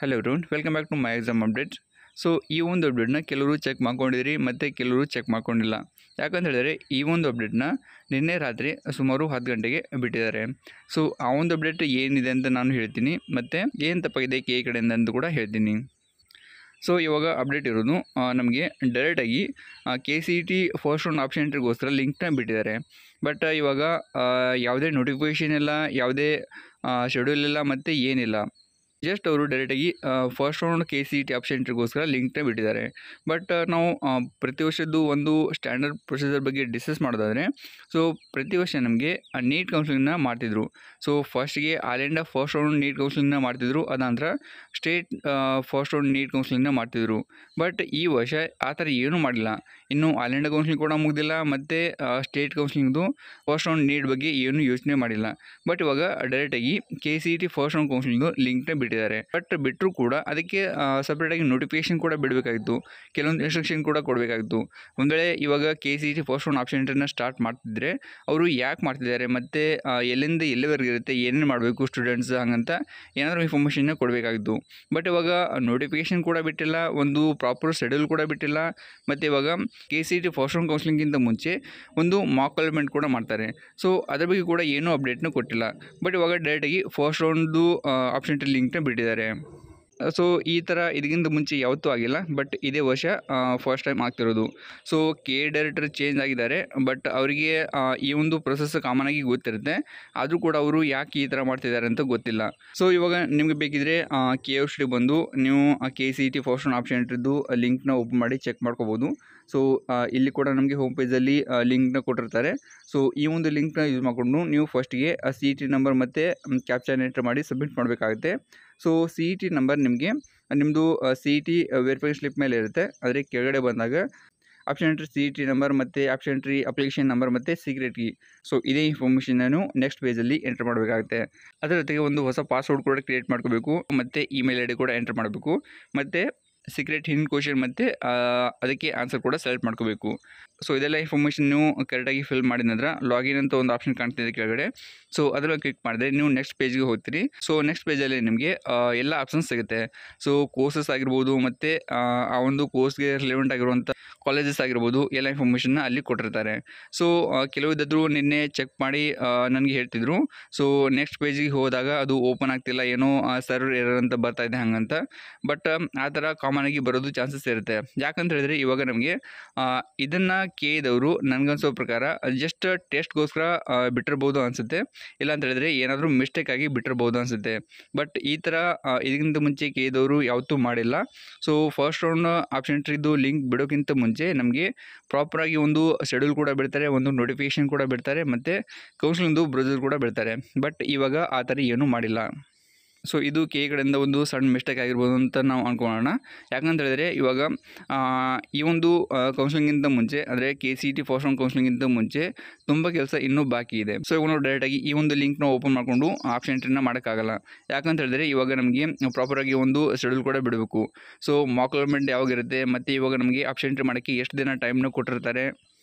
Hello everyone, welcome back to my exam updates. So ಈ ಒಂದು ಅಪ್ಡೇಟ್ನ ಕೆಲವರು ಚೆಕ್ ಮಾಡ್ಕೊಂಡಿದ್ರಿ ಮತ್ತು ಕೆಲವರು ಚೆಕ್ ಮಾಡ್ಕೊಂಡಿಲ್ಲ. ಯಾಕಂತ ಹೇಳಿದ್ರೆ ಈ ಒಂದು ಅಪ್ಡೇಟ್ನ ನಿನ್ನೆ ರಾತ್ರಿ ಸುಮಾರು 10 ಗಂಟೆಗೆ ಬಿಟ್ಟಿದ್ದಾರೆ. ಸೊ ಆ ಒಂದು ಅಪ್ಡೇಟ್ ಏನಿದೆ ಅಂತ ನಾನು ಹೇಳ್ತೀನಿ, ಮತ್ತು ಏನು ತಪ್ಪಾಗಿದೆ ಕೆ ಕಡೆಯಿಂದ ಅಂತ ಕೂಡ ಹೇಳ್ತೀನಿ. ಸೊ ಇವಾಗ ಅಪ್ಡೇಟ್ ಇರೋದು ನಮಗೆ ಡೈರೆಕ್ಟಾಗಿ KCET ಫಸ್ಟ್ ರೌಂಡ್ ಆಪ್ಷನ್ ಎಂಟ್ರಿಗೋಸ್ಕರ ಲಿಂಕ್ನ ಬಿಟ್ಟಿದ್ದಾರೆ. ಬಟ್ ಇವಾಗ ಯಾವುದೇ ನೋಟಿಫಿಕೇಷನ್ ಇಲ್ಲ, ಯಾವುದೇ ಶೆಡ್ಯೂಲ್ ಇಲ್ಲ ಮತ್ತು ಏನಿಲ್ಲ. ಜಸ್ಟ್ ಅವರು ಡೈರೆಕ್ಟಾಗಿ ಫಸ್ಟ್ ರೌಂಡ್ KCET ಆಪ್ಷನ್ ಎಂಟ್ರಿಗೋಸ್ಕರ ಲಿಂಕ್ನ ಬಿಟ್ಟಿದ್ದಾರೆ. ಬಟ್ ನಾವು ಪ್ರತಿ ವರ್ಷದ್ದು ಒಂದು ಸ್ಟ್ಯಾಂಡರ್ಡ್ ಪ್ರೊಸೀಜರ್ ಬಗ್ಗೆ ಡಿಸ್ಕಸ್ ಮಾಡೋದಾದರೆ, ಸೊ ಪ್ರತಿ ವರ್ಷ ನಮಗೆ ನೀಟ್ ಕೌನ್ಸಿಲಿಂಗ್ನ ಮಾಡ್ತಿದ್ರು. ಸೊ ಫಸ್ಟ್ಗೆ all India first round NEET ಕೌನ್ಸಿಲಿಂಗ್ನ ಮಾಡ್ತಿದ್ರು, ಅದಾನಂತರ ಸ್ಟೇಟ್ ಫಸ್ಟ್ ರೌಂಡ್ ನೀಟ್ ಕೌನ್ಸಿಲಿಂಗ್ನ ಮಾಡ್ತಿದ್ರು. ಬಟ್ ಈ ವರ್ಷ ಆ ಥರ ಏನೂ ಮಾಡಿಲ್ಲ. ಇನ್ನು ಆಲ್ ಇಂಡಿಯಾ ಕೌನ್ಸಿಲಿಂಗ್ ಕೂಡ ಮುಗ್ದಿಲ್ಲ, ಮತ್ತು ಸ್ಟೇಟ್ ಕೌನ್ಸಿಲಿಂಗ್ದು ಫಸ್ಟ್ ರೌಂಡ್ ನೀಟ್ ಬಗ್ಗೆ ಏನೂ ಯೋಚನೆ ಮಾಡಿಲ್ಲ. ಬಟ್ ಇವಾಗ ಡೈರೆಕ್ಟಾಗಿ KCET ಫಸ್ಟ್ ರೌಂಡ್ ಕೌನ್ಸಿಲಿಂಗ್ದು ಲಿಂಕ್ನ ಬಿಟ್ಟಿದ್ದಾರೆ. ಬಟ್ ಬಿಟ್ಟರೂ ಕೂಡ ಅದಕ್ಕೆ ಸಪ್ರೇಟಾಗಿ ನೋಟಿಫಿಕೇಷನ್ ಕೂಡ ಬಿಡಬೇಕಾಗಿತ್ತು, ಕೆಲವೊಂದು ಇನ್ಸ್ಟ್ರಕ್ಷನ್ ಕೂಡ ಕೊಡಬೇಕಾಗಿತ್ತು. ಒಂದು ವೇಳೆ ಇವಾಗ KCET ಫಸ್ಟ್ ರೌಂಡ್ ಆಪ್ಷನ್ ಎಂಟ್ರಿನ ಸ್ಟಾರ್ಟ್ ಮಾಡ್ತಿದ್ರೆ ಅವರು ಯಾಕೆ ಮಾಡ್ತಿದ್ದಾರೆ, ಮತ್ತು ಎಲ್ಲಿಂದ ಎಲ್ಲಿವರೆಗೆ ಇರುತ್ತೆ, ಏನೇನು ಮಾಡಬೇಕು ಸ್ಟೂಡೆಂಟ್ಸ್, ಹಂಗಂತ ಏನಾದರೂ ಇನ್ಫಾರ್ಮೇಷನ್ನ ಕೊಡಬೇಕಾಗಿತ್ತು. ಬಟ್ ಇವಾಗ ನೋಟಿಫಿಕೇಷನ್ ಕೂಡ ಬಿಟ್ಟಿಲ್ಲ, ಒಂದು ಪ್ರಾಪರ್ ಶೆಡ್ಯೂಲ್ ಕೂಡ ಬಿಟ್ಟಿಲ್ಲ, ಮತ್ತು ಇವಾಗ KCET ಫಸ್ಟ್ ರೌಂಡ್ ಕೌನ್ಸಿಲಿಂಗ್ಗಿಂತ ಮುಂಚೆ ಒಂದು ಮಾಕ್ ಅಲಾಟ್ಮೆಂಟ್ ಕೂಡ ಮಾಡ್ತಾರೆ. ಸೊ ಅದ್ರ ಬಗ್ಗೆ ಕೂಡ ಏನೂ ಅಪ್ಡೇಟ್ನ ಕೊಟ್ಟಿಲ್ಲ. ಬಟ್ ಇವಾಗ ಡೈರೆಕ್ಟಾಗಿ ಫಸ್ಟ್ ರೌಂಡ್ದು ಆಪ್ಷನ್ ಎಂಟ್ರಿ ಲಿಂಕ್ನ ಬಿಟ್ಟಿದ್ದಾರೆ. ಸೊ ಈ ಥರ ಇದಕ್ಕಿಂತ ಮುಂಚೆ ಯಾವತ್ತೂ ಆಗಿಲ್ಲ, ಬಟ್ ಇದೇ ವರ್ಷ ಫಸ್ಟ್ ಟೈಮ್ ಆಗ್ತಿರೋದು. ಸೊ ಡೈರೆಕ್ಟರ್ ಚೇಂಜ್ ಆಗಿದ್ದಾರೆ, ಬಟ್ ಅವರಿಗೆ ಈ ಒಂದು ಪ್ರೊಸೆಸ್ ಕಾಮನಾಗಿ ಗೊತ್ತಿರುತ್ತೆ. ಆದರೂ ಕೂಡ ಅವರು ಯಾಕೆ ಈ ಥರ ಮಾಡ್ತಿದ್ದಾರೆ ಅಂತ ಗೊತ್ತಿಲ್ಲ. ಸೊ ಇವಾಗ ನಿಮಗೆ ಬೇಕಿದ್ರೆ KOCD ಬಂದು ನೀವು KCET ಫಸ್ಟ್ ರೌಂಡ್ ಆಪ್ಷನ್ ಎಂಟ್ರಿದ್ದು ಲಿಂಕ್ನ ಓಪನ್ ಮಾಡಿ ಚೆಕ್ ಮಾಡ್ಕೋಬೋದು. ಸೊ ಇಲ್ಲಿ ಕೂಡ ನಮಗೆ ಹೋಮ್ ಪೇಜಲ್ಲಿ ಲಿಂಕ್ನ ಕೊಟ್ಟಿರ್ತಾರೆ. ಸೊ ಈ ಒಂದು ಲಿಂಕ್ನ ಯೂಸ್ ಮಾಡಿಕೊಂಡು ನೀವು ಫಸ್ಟಿಗೆ CET ನಂಬರ್ ಮತ್ತು ಕ್ಯಾಪ್ಚಾನ ಎಂಟ್ರ್ ಮಾಡಿ ಸಬ್ಮಿಟ್ ಮಾಡಬೇಕಾಗುತ್ತೆ. ಸೊ CET ನಂಬರ್ ನಿಮಗೆ ನಿಮ್ಮದು CET ವೆರಿಫೈಡ್ ಸ್ಲಿಪ್ ಮೇಲೆ ಇರುತ್ತೆ. ಆದರೆ ಕೆಳಗಡೆ ಬಂದಾಗ ಆಪ್ಷನ್ ಎಂಟ್ರಿ CET ನಂಬರ್ ಮತ್ತು ಆಪ್ಷನ್ ಎಂಟ್ರಿ ಅಪ್ಲಿಕೇಶನ್ ನಂಬರ್ ಮತ್ತು ಸೀಕ್ರೆಟ್ ಕೀ. ಸೊ ಇದೇ ಇನ್ಫಾರ್ಮೇಷನನ್ನು ನೆಕ್ಸ್ಟ್ ಪೇಜಲ್ಲಿ ಎಂಟರ್ ಮಾಡಬೇಕಾಗುತ್ತೆ. ಅದರ ಜೊತೆಗೆ ಒಂದು ಹೊಸ ಪಾಸ್ವರ್ಡ್ ಕೂಡ ಕ್ರಿಯೇಟ್ ಮಾಡ್ಕೋಬೇಕು, ಮತ್ತು ಇಮೇಲ್ ID ಕೂಡ ಎಂಟರ್ ಮಾಡಬೇಕು, ಮತ್ತು ಸೀಕ್ರೆಟ್ ಹಿಂಟ್ ಕ್ವಶನ್ ಮತ್ತು ಅದಕ್ಕೆ ಆನ್ಸರ್ ಕೂಡ ಸೆಲೆಕ್ಟ್ ಮಾಡ್ಕೋಬೇಕು. ಸೊ ಇದೆಲ್ಲ ಇನ್ಫಾರ್ಮೇಷನ್ ನೀವು ಕರೆಕ್ಟಾಗಿ ಫಿಲ್ ಮಾಡಿದ ನಂತರ ಲಾಗಿನ್ ಅಂತ ಒಂದು ಆಪ್ಷನ್ ಕಾಣ್ತಿದೆ ಕೆಳಗಡೆ. ಸೊ ಅದರಲ್ಲಿ ಕ್ಲಿಕ್ ಮಾಡಿದ್ರೆ ನೀವು ನೆಕ್ಸ್ಟ್ ಪೇಜ್ಗೆ ಹೋಗ್ತೀರಿ. ಸೊ ನೆಕ್ಸ್ಟ್ ಪೇಜಲ್ಲಿ ನಿಮಗೆ ಎಲ್ಲ ಆಪ್ಷನ್ಸ್ ಸಿಗುತ್ತೆ. ಸೊ ಕೋರ್ಸಸ್ ಆಗಿರ್ಬೋದು, ಮತ್ತು ಆ ಒಂದು ಕೋರ್ಸ್ಗೆ ರಿಲೆವೆಂಟ್ ಆಗಿರುವಂಥ ಕಾಲೇಜಸ್ ಆಗಿರ್ಬೋದು, ಎಲ್ಲ ಇನ್ಫಾರ್ಮೇಷನ್ನ ಅಲ್ಲಿ ಕೊಟ್ಟಿರ್ತಾರೆ. ಸೊ ಕೆಲವಿದ್ದಾದರೂ ನಿನ್ನೆ ಚೆಕ್ ಮಾಡಿ ನನಗೆ ಹೇಳ್ತಿದ್ರು, ಸೊ ನೆಕ್ಸ್ಟ್ ಪೇಜಿಗೆ ಹೋದಾಗ ಅದು ಓಪನ್ ಆಗ್ತಿಲ್ಲ, ಏನೋ ಸರ್ವರ್ ಎರರ್ ಅಂತ ಬರ್ತಾ ಇದೆ ಹಂಗಂತ. ಬಟ್ ಆ ಥರ ಕಾಮನ್ ಆಗಿ ಬರೋದು ಚಾನ್ಸಸ್ ಇರುತ್ತೆ. ಯಾಕಂತ ಹೇಳಿದ್ರೆ ಇವಾಗ ನಮಗೆ ಇದನ್ನು ಕೇಳಿದವರು ನನಗನ್ಸೋ ಪ್ರಕಾರ ಜಸ್ಟ್ ಟೆಸ್ಟ್ಗೋಸ್ಕರ ಬಿಟ್ಟಿರ್ಬೋದು ಅನಿಸುತ್ತೆ, ಇಲ್ಲ ಅಂತ ಹೇಳಿದ್ರೆ ಏನಾದರೂ ಮಿಸ್ಟೇಕ್ ಆಗಿ ಬಿಟ್ಟಿರ್ಬೋದು ಅನಿಸುತ್ತೆ. ಬಟ್ ಈ ಥರ ಇದಕ್ಕಿಂತ ಮುಂಚೆ ಕೇಳಿದವರು ಯಾವತ್ತೂ ಮಾಡಿಲ್ಲ. ಸೊ ಫಸ್ಟ್ ರೌಂಡ್ ಆಪ್ಷನ್ ಎಂಟ್ರಿದು ಲಿಂಕ್ ಬಿಡೋಕ್ಕಿಂತ ಮುಂಚೆ ನಮಗೆ ಪ್ರಾಪರಾಗಿ ಒಂದು ಶೆಡ್ಯೂಲ್ ಕೂಡ ಬಿಡ್ತಾರೆ, ಒಂದು ನೋಟಿಫಿಕೇಷನ್ ಕೂಡ ಬಿಡ್ತಾರೆ, ಮತ್ತು ಕೌನ್ಸಿಲಿಂಗ್ದು ಬ್ರೌಸರ್ ಕೂಡ ಬಿಡ್ತಾರೆ. ಬಟ್ ಇವಾಗ ಆ ಥರ ಏನೂ ಮಾಡಿಲ್ಲ. ಸೊ ಇದು ಕಡೆಯಿಂದ ಒಂದು ಸಣ್ಣ ಮಿಸ್ಟೇಕ್ ಆಗಿರ್ಬೋದು ಅಂತ ನಾವು ಅಂದ್ಕೊಳ್ಳೋಣ. ಯಾಕಂತ ಹೇಳಿದ್ರೆ ಇವಾಗ ಈ ಒಂದು ಕೌನ್ಸಿಲಿಂಗಿಂತ ಮುಂಚೆ, ಅಂದರೆ KCET ಫಸ್ಟ್ ರೌಂಡ್ ಕೌನ್ಸಿಲಿಂಗಿಂತ ಮುಂಚೆ ತುಂಬ ಕೆಲಸ ಇನ್ನೂ ಬಾಕಿ ಇದೆ. ಸೊ ಇವಾಗ ನಾವು ಡೈರೆಕ್ಟಾಗಿ ಈ ಒಂದು ಲಿಂಕ್ನ ಓಪನ್ ಮಾಡಿಕೊಂಡು ಆಪ್ಷನ್ ಎಂಟ್ರಿನ ಮಾಡೋಕ್ಕಾಗಲ್ಲ. ಯಾಕಂತ ಹೇಳಿದ್ರೆ ಇವಾಗ ನಮಗೆ ಪ್ರಾಪರಾಗಿ ಒಂದು ಶೆಡ್ಯೂಲ್ ಕೂಡ ಬಿಡಬೇಕು. ಸೊ ಮಾಕ್ ಅಲಾಟ್ಮೆಂಟ್ ಯಾವಾಗಿರುತ್ತೆ, ಮತ್ತು ಇವಾಗ ನಮಗೆ ಆಪ್ಷನ್ ಎಂಟ್ರಿ ಮಾಡೋಕ್ಕೆ ಎಷ್ಟು ದಿನ ಟೈಮ್ನ ಕೊಟ್ಟಿರ್ತಾರೆ,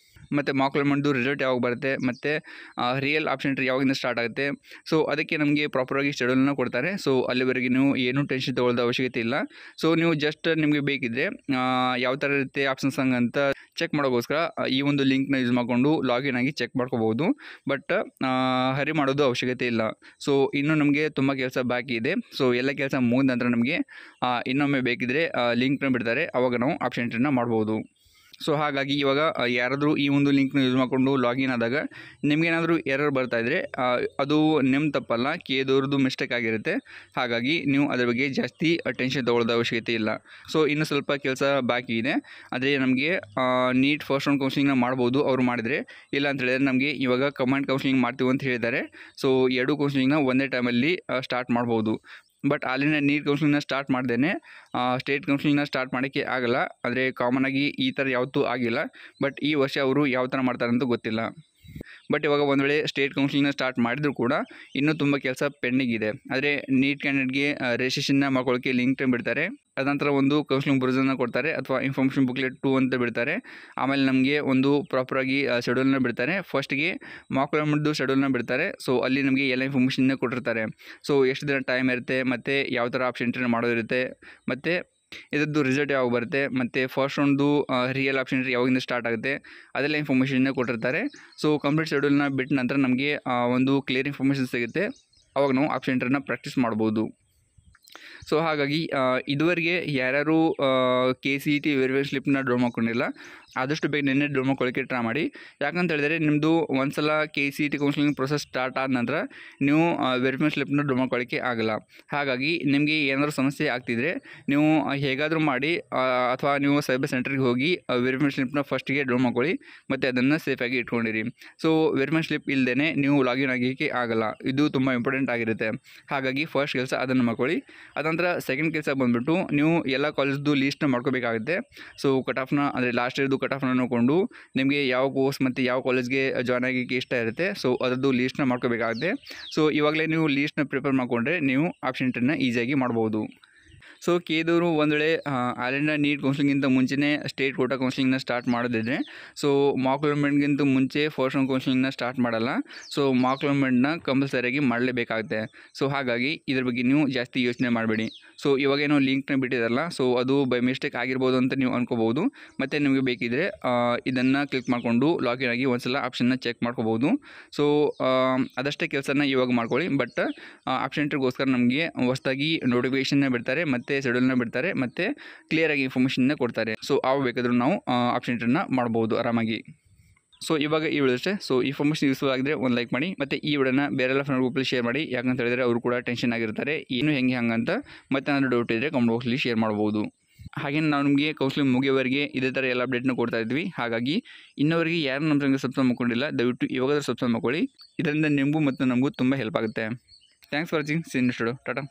ಮತ್ತು ಮಾಕ್ ಅಲಾಟ್ಮೆಂಟ್ದು ರಿಸಲ್ಟ್ ಯಾವಾಗ ಬರುತ್ತೆ, ಮತ್ತು ರಿಯಲ್ ಆಪ್ಷನ್ ಎಂಟ್ರಿ ಯಾವಾಗಿಂದ ಸ್ಟಾರ್ಟ್ ಆಗುತ್ತೆ. ಸೊ ಅದಕ್ಕೆ ನಮಗೆ ಪ್ರಾಪರಾಗಿ ಶೆಡ್ಯೂಲ್ನ ಕೊಡ್ತಾರೆ. ಸೊ ಅಲ್ಲಿವರೆಗೆ ನೀವು ಏನೂ ಟೆನ್ಷನ್ ತೊಗೊಳ್ಳೋದು ಅವಶ್ಯಕತೆ ಇಲ್ಲ. ಸೊ ನೀವು ಜಸ್ಟ್ ನಿಮಗೆ ಬೇಕಿದ್ದರೆ ಯಾವ ಥರ ಇರುತ್ತೆ ಆಪ್ಷನ್ಸ್ ಹಂಗಂತ ಚೆಕ್ ಮಾಡೋಕ್ಕೋಸ್ಕರ ಈ ಒಂದು ಲಿಂಕ್ನ ಯೂಸ್ ಮಾಡಿಕೊಂಡು ಲಾಗಿನ್ ಆಗಿ ಚೆಕ್ ಮಾಡ್ಕೋಬೋದು. ಬಟ್ ಹರಿ ಮಾಡೋದು ಅವಶ್ಯಕತೆ ಇಲ್ಲ. ಸೊ ಇನ್ನೂ ನಮಗೆ ತುಂಬ ಕೆಲಸ ಬಾಕಿ ಇದೆ. ಸೊ ಎಲ್ಲ ಕೆಲಸ ಮುಗಿದ ನಂತರ ನಮಗೆ ಇನ್ನೊಮ್ಮೆ ಬೇಕಿದ್ದರೆ ಲಿಂಕ್ನ ಬಿಡ್ತಾರೆ, ಆವಾಗ ನಾವು ಆಪ್ಷನ್ ಎಂಟ್ರಿನ ಮಾಡ್ಬೋದು. ಸೊ ಹಾಗಾಗಿ ಇವಾಗ ಯಾರಾದರೂ ಈ ಒಂದು ಲಿಂಕ್ನ ಯೂಸ್ ಮಾಡಿಕೊಂಡು ಲಾಗಿನ್ ಆದಾಗ ನಿಮಗೇನಾದರೂ ಎರರ್ ಬರ್ತಾಯಿದ್ರೆ ಅದು ನಿಮ್ಮ ತಪ್ಪಲ್ಲ, ಕೇದವ್ರದ್ದು ಮಿಸ್ಟೇಕ್ ಆಗಿರುತ್ತೆ. ಹಾಗಾಗಿ ನೀವು ಅದ್ರ ಬಗ್ಗೆ ಜಾಸ್ತಿ ಟೆನ್ಷನ್ ತೊಗೊಳ್ಳೋದು ಅವಶ್ಯಕತೆ ಇಲ್ಲ. ಸೊ ಇನ್ನು ಸ್ವಲ್ಪ ಕೆಲಸ ಬಾಕಿ ಇದೆ. ಆದರೆ ನಮಗೆ ನೀಟ್ ಫಸ್ಟ್ ರೌಂಡ್ ಕೌನ್ಸಿಲಿಂಗ್ನ ಮಾಡ್ಬೋದು ಅವರು ಮಾಡಿದರೆ. ಇಲ್ಲ ಅಂತ ಹೇಳಿದ್ರೆ ನಮಗೆ ಇವಾಗ ಕಮಾಂಡ್ ಕೌನ್ಸಿಲಿಂಗ್ ಮಾಡ್ತೀವಿ ಅಂತ ಹೇಳಿದ್ದಾರೆ. ಸೊ ಎರಡೂ ಕೌನ್ಸಿಲಿಂಗ್ನ ಒಂದೇ ಟೈಮಲ್ಲಿ ಸ್ಟಾರ್ಟ್ ಮಾಡ್ಬೋದು. ಬಟ್ ಅಲ್ಲಿನ ನೀಟ್ ಕೌನ್ಸಿಲಿಂಗ್ನ ಸ್ಟಾರ್ಟ್ ಮಾಡ್ದೇ ಸ್ಟೇಟ್ ಕೌನ್ಸಿಲಿಂಗ್ನ ಸ್ಟಾರ್ಟ್ ಮಾಡೋಕ್ಕೆ ಆಗಲ್ಲ. ಆದರೆ ಕಾಮನಾಗಿ ಈ ಥರ ಯಾವತ್ತೂ ಆಗಿಲ್ಲ. ಬಟ್ ಈ ವರ್ಷ ಅವರು ಯಾವ ಥರ ಮಾಡ್ತಾರಂತ ಗೊತ್ತಿಲ್ಲ. ಬಟ್ ಇವಾಗ ಒಂದು ವೇಳೆ ಸ್ಟೇಟ್ ಕೌನ್ಸಿಲಿಂಗ್ನ ಸ್ಟಾರ್ಟ್ ಮಾಡಿದರೂ ಕೂಡ ಇನ್ನೂ ತುಂಬ ಕೆಲಸ ಪೆಂಡಿಂಗ್ ಇದೆ. ಆದರೆ ನೀಟ್ ಕ್ಯಾಂಡಿಡೇಟ್ಗೆ ರಿಜಿಸ್ಟ್ರೇಷನ್ನ ಮಾಡ್ಕೊಳ್ಳೋಕ್ಕೆ ಲಿಂಕ್ ಬಿಡ್ತಾರೆ. ಅದಂತರ ಒಂದು ಕೌನ್ಸಿಲಿಂಗ್ ಬ್ರೌಸರ್ನ ಕೊಡ್ತಾರೆ ಅಥವಾ ಇನ್ಫಾರ್ಮೇಷನ್ ಬುಕ್ಲೆಟ್ 2 ಅಂತ ಬಿಡ್ತಾರೆ. ಆಮೇಲೆ ನಮಗೆ ಒಂದು ಪ್ರಾಪರಾಗಿ ಶೆಡ್ಯೂಲ್ನ ಬಿಡ್ತಾರೆ. ಫಸ್ಟ್ಗೆ ಮಾಕ್ ಅಲಾಟ್ಮೆಂಟ್ದು ಶೆಡ್ಯೂಲ್ನ ಬಿಡ್ತಾರೆ. ಸೊ ಅಲ್ಲಿ ನಮಗೆ ಎಲ್ಲ ಇನ್ಫಾರ್ಮೇಷನ್ನ ಕೊಟ್ಟಿರ್ತಾರೆ. ಸೊ ಎಷ್ಟು ದಿನ ಟೈಮ್ ಇರುತ್ತೆ, ಮತ್ತು ಯಾವ ಥರ ಆಪ್ಷನ್ ಎಂಟ್ರಿ ಮಾಡೋದಿರುತ್ತೆ, ಮತ್ತು ಇದರದ್ದು ರಿಸಲ್ಟ್ ಯಾವಾಗ ಬರುತ್ತೆ, ಮತ್ತು ಫಸ್ಟ್ ರೌಂಡ್ದು ರಿಯಲ್ ಆಪ್ಷನ್ ಎಂಟ್ರಿ ಯಾವಾಗಿಂದ ಸ್ಟಾರ್ಟ್ ಆಗುತ್ತೆ, ಅದೆಲ್ಲ ಇನ್ಫಾರ್ಮೇಷನ್ನ ಕೊಟ್ಟಿರ್ತಾರೆ. ಸೊ ಕಂಪ್ಲೀಟ್ ಶೆಡ್ಯೂಲ್ನ ಬಿಟ್ಟ ನಂತರ ನಮಗೆ ಒಂದು ಕ್ಲಿಯರ್ ಇನ್ಫಾರ್ಮೇಷನ್ ಸಿಗುತ್ತೆ. ಅವಾಗ ನಾವು ಆಪ್ಷನ್ ಎಂಟ್ರಿನ ಪ್ರಾಕ್ಟೀಸ್ ಮಾಡ್ಬೋದು. ಸೊ ಹಾಗಾಗಿ ಇದುವರೆಗೆ ಯಾರ್ಯಾರು KCET ವೆರಿಫಿಕೇಷನ್ ಸ್ಲಿಪ್ನ ಡೌನ್ ಮಾಡ್ಕೊಂಡಿಲ್ಲ, ಆದಷ್ಟು ಬೇಗ ನಿನ್ನೆ ಡೌನ್ ಮಾಡ್ಕೊಳ್ಳೋಕ್ಕೆ ಟ್ರೈ ಮಾಡಿ. ಯಾಕಂತ ಹೇಳಿದರೆ ನಿಮ್ಮದು ಒಂದು ಸಲ KCET ಕೌನ್ಸಿಲಿಂಗ್ ಪ್ರೊಸೆಸ್ ಸ್ಟಾರ್ಟ್ ಆದ ನಂತರ ನೀವು ವೆರಿಫಿಕೇಷನ್ ಸ್ಲಿಪ್ನ ಡೌನ್ ಮಾಡ್ಕೊಳ್ಳೋಕ್ಕೆ ಆಗಲ್ಲ. ಹಾಗಾಗಿ ನಿಮಗೆ ಏನಾದರೂ ಸಮಸ್ಯೆ ಆಗ್ತಿದ್ರೆ ನೀವು ಹೇಗಾದರೂ ಮಾಡಿ ಅಥವಾ ನೀವು ಸೈಬರ್ ಸೆಂಟರ್ಗೆ ಹೋಗಿ ವೆರಿಫಿಕೇಷನ್ ಸ್ಲಿಪ್ನ ಫಸ್ಟಿಗೆ ಡೌನ್ ಮಾಡ್ಕೊಳ್ಳಿ ಮತ್ತು ಅದನ್ನು ಸೇಫಾಗಿ ಇಟ್ಕೊಂಡಿರಿ. ಸೊ ವೆರಿಫಿಕೇಷನ್ ಸ್ಲಿಪ್ ಇಲ್ಲದೇ ನೀವು ಲಾಗಿನ್ ಆಗೋಕ್ಕೆ ಆಗಲ್ಲ. ಇದು ತುಂಬ ಇಂಪಾರ್ಟೆಂಟ್ ಆಗಿರುತ್ತೆ. ಹಾಗಾಗಿ ಫಸ್ಟ್ ಕೆಲಸ ಅದನ್ನು ಮಾಡ್ಕೊಳ್ಳಿ. ಅದಂತರ ಸೆಕೆಂಡ್ ಕೆಲಸ ಬಂದುಬಿಟ್ಟು ನೀವು ಎಲ್ಲ ಕಾಲೇಜ್ದು ಲೀಸ್ಟ್ನ ಮಾಡ್ಕೋಬೇಕಾಗುತ್ತೆ. ಸೊ ಕಟ್ ಆಫ್ನ ಅಂದರೆ ಲಾಸ್ಟ್ ಇಯರ್ದು ಕಟ್ ಆಫ್ನ ನೋಡಿಕೊಂಡು ನಿಮಗೆ ಯಾವ ಕೋರ್ಸ್ ಮತ್ತು ಯಾವ ಕಾಲೇಜ್ಗೆ ಜಾಯ್ನ್ ಆಗೋಕ್ಕೆ ಇಷ್ಟ ಇರುತ್ತೆ, ಸೊ ಅದರದ್ದು ಲೀಸ್ಟ್ನ ಮಾಡ್ಕೋಬೇಕಾಗುತ್ತೆ. ಸೊ ಇವಾಗಲೇ ನೀವು ಲೀಸ್ಟ್ನ ಪ್ರಿಪೇರ್ ಮಾಡಿಕೊಂಡ್ರೆ ನೀವು ಆಪ್ಷನ್ ಎಂಟ್ರಿನ ಈಸಿಯಾಗಿ ಮಾಡ್ಬೋದು. ಸೊ ಕೇದವರು ಒಂದು ವೇಳೆ ಆಲ್ ಇಂಡಿಯಾ ನೀಟ್ ಕೌನ್ಸಿಲಿಂಗಿಂತ ಮುಂಚೆನೇ ಸ್ಟೇಟ್ ಕೋಟಾ ಕೌನ್ಸಿಲಿಂಗ್ನ ಸ್ಟಾರ್ಟ್ ಮಾಡೋದಿದ್ರೆ ಸೊ ಮಾಕ್ ಅಲಾಟ್ಮೆಂಟ್ಗಿಂತ ಮುಂಚೆ ಫಸ್ಟ್ ರೌಂಡ್ ಕೌನ್ಸಿಲಿಂಗ್ನ ಸ್ಟಾರ್ಟ್ ಮಾಡಲ್ಲ. ಸೊ ಮಾಕ್ ಅಲಾಟ್ಮೆಂಟ್ನ ಕಂಪಲ್ಸರಿಯಾಗಿ ಮಾಡಲೇಬೇಕಾಗುತ್ತೆ. ಸೊ ಹಾಗಾಗಿ ಇದ್ರ ಬಗ್ಗೆ ನೀವು ಜಾಸ್ತಿ ಯೋಚನೆ ಮಾಡಬೇಡಿ. ಸೊ ಇವಾಗೇನೋ ಲಿಂಕ್ನ ಬಿಟ್ಟಿದಾರಲ್ಲ, ಸೊ ಅದು ಬೈ ಮಿಸ್ಟೇಕ್ ಆಗಿರ್ಬೋದು ಅಂತ ನೀವು ಅನ್ಕೋಬೋದು. ಮತ್ತು ನಿಮಗೆ ಬೇಕಿದ್ದರೆ ಇದನ್ನು ಕ್ಲಿಕ್ ಮಾಡಿಕೊಂಡು ಲಾಗಿನ್ ಆಗಿ ಒಂದು ಸಲ ಆಪ್ಷನ್ನ ಚೆಕ್ ಮಾಡ್ಕೋಬೋದು. ಸೊ ಅದಷ್ಟೇ ಕೆಲಸನ ಇವಾಗ ಮಾಡ್ಕೊಳ್ಳಿ. ಬಟ್ ಆಪ್ಷನ್ ಎಂಟ್ರಿಗೋಸ್ಕರ ನಮಗೆ ಹೊಸದಾಗಿ ನೋಟಿಫಿಕೇಷನ್ನ ಬಿಡ್ತಾರೆ, ಮತ್ತು ಶೆಡ್ಯೂಲ್ನ ಬಿಡ್ತಾರೆ, ಮತ್ತು ಕ್ಲಿಯರಾಗಿ ಇನ್ಫಾರ್ಮೇಷನ್ನ ಕೊಡ್ತಾರೆ. ಸೊ ಅವು ಬೇಕಾದರೂ ನಾವು ಆಪ್ಷನ್ ಎಂಟ್ರಿನ ಮಾಡ್ಬೋದು ಆರಾಮಾಗಿ. ಸೊ ಇವಾಗ ಈ ವಿಡಿಯೋ ಅಷ್ಟೇ. ಸೊ ಇನ್ಫಾರ್ಮೇಷನ್ ಯೂಸ್ಫುಲ್ ಆಗಿದ್ರೆ ಒಂದು ಲೈಕ್ ಮಾಡಿ, ಮತ್ತು ಈ ವಿಡಿಯೋನ ಬೇರೆಲ್ಲ ಫ್ರೆಂಡ್ ಗ್ರೂಪಲ್ಲಿ ಶೇರ್ ಮಾಡಿ. ಯಾಕಂತ ಹೇಳಿದರೆ ಅವರು ಕೂಡ ಟೆನ್ಷನ್ ಆಗಿರ್ತಾರೆ ಏನು ಹೆಂಗೆ ಹಂಗಂತ. ಮತ್ತು ಏನಾದರೂ ಡೌಟ್ ಇದ್ದರೆ ಕಮೆಂಟ್ ಬಾಕ್ಸಲ್ಲಿ ಶೇರ್ ಮಾಡ್ಬೋದು. ಹಾಗೆ ನಾವು ನಿಮಗೆ ಕೌನ್ಸಿಲಿಂಗ್ ಮುಗಿಯೋವರೆಗೆ ಇದೇ ಥರ ಎಲ್ಲ ಅಪ್ಡೇಟ್ನ ಕೊಡ್ತಾ ಇದ್ವಿ. ಹಾಗಾಗಿ ಇನ್ನೊವರೆಗೆ ಯಾರು ನಮ್ಮ ಚಾನಲ್ಗೆ ಸಬ್ಸ್ಕ್ರೈಬ್ ಮಾಡ್ಕೊಂಡಿಲ್ಲ, ದಯವಿಟ್ಟು ಇವಾಗಾದರೂ ಸಬ್ಸ್ಕ್ರೈಬ್ ಮಾಡ್ಕೊಳ್ಳಿ. ಇದರಿಂದ ನಿಮಗೂ ಮತ್ತು ನಮಗೂ ತುಂಬ ಹೆಲ್ಪ್ ಆಗುತ್ತೆ. Thanks for watching. See in next video. Tata.